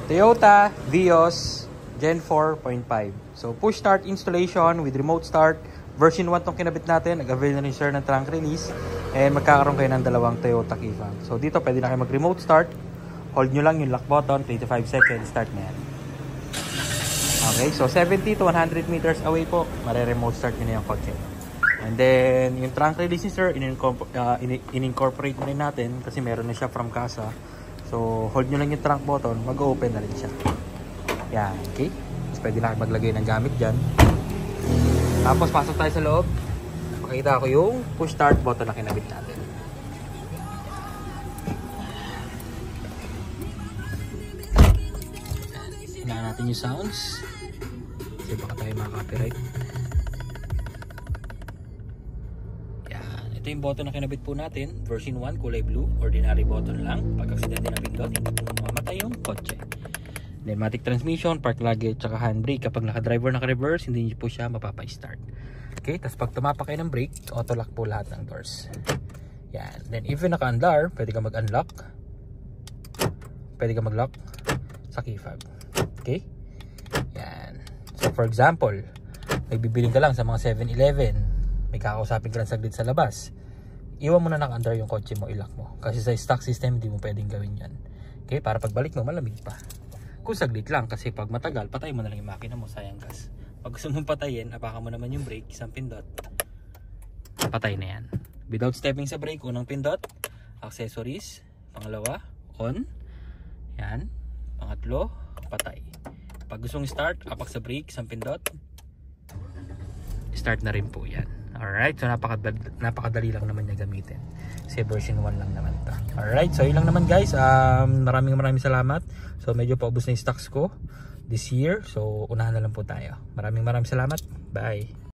Toyota Vios Gen 4.5. So push start installation with remote start. Version 1 tong kinabit natin. Nag-avail na rin sir ng trunk release. And magkakaroon kayo ng dalawang Toyota key fob. So dito pwede na kayo mag-remote start. Hold nyo lang yung lock button. 25 seconds. Start na yan. Okay, so 70 to 100 meters away po. Mare-remote start nyo na yung kotse. And then yung trunk release ni sir, in-incorporate na rin natin. Kasi meron na siya from casa. So hold nyo lang yung trunk button. Mag-open na rin siya. Yan, okay. Tapos pwede na kayo maglagay ng gamit dyan. Tapos pasok tayo sa loob. Pakita ko yung push start button na kinabit natin. Hinaan natin yung sounds. Kasi baka tayo maka-copyright. Yan. Ito yung button na kinabit po natin. Version 1, kulay blue. Ordinary button lang. Pag aksidente na pindot, hindi po mamamatay yung kotse. Pneumatic transmission, park luggage, tsaka handbrake. Kapag naka-driver naka-reverse, hindi nyo po siya mapapa-start. Okay, tapos pag tumapak kayo ng brake, auto-lock po lahat ng doors. Yan. Then if you're naka-unlar, pwede ka mag-unlock. Pwede ka mag-lock sa key fob. Okay? Yan. So for example, may bibiling ka lang sa mga 7-Eleven, may kakausapin ka lang saglit sa labas, iwan mo na naka-under yung kotse mo, i-lock mo. Kasi sa stock system, hindi mo pwedeng gawin yan. Okay? Para pagbalik mo, malamig pa. Kung saglit lang, kasi pag matagal, patay mo na lang yung makina mo, sayang gas. Pag gusto mong patayin, apakan mo naman yung brake, isang pindot, patay na yan. Without stepping sa brake, unang pindot, accessories, pangalawa, on, yan, pangatlo, patay. Pag gustong start, apak sa brake, isang pindot, start na rin po yan. Alright, so napakadali lang naman niya gamitin. Kasi version 1 lang naman ta. Alright, so yun lang naman guys. Maraming salamat. So medyo paubos na yung stocks ko this year. So unahan na lang po tayo. Maraming salamat. Bye.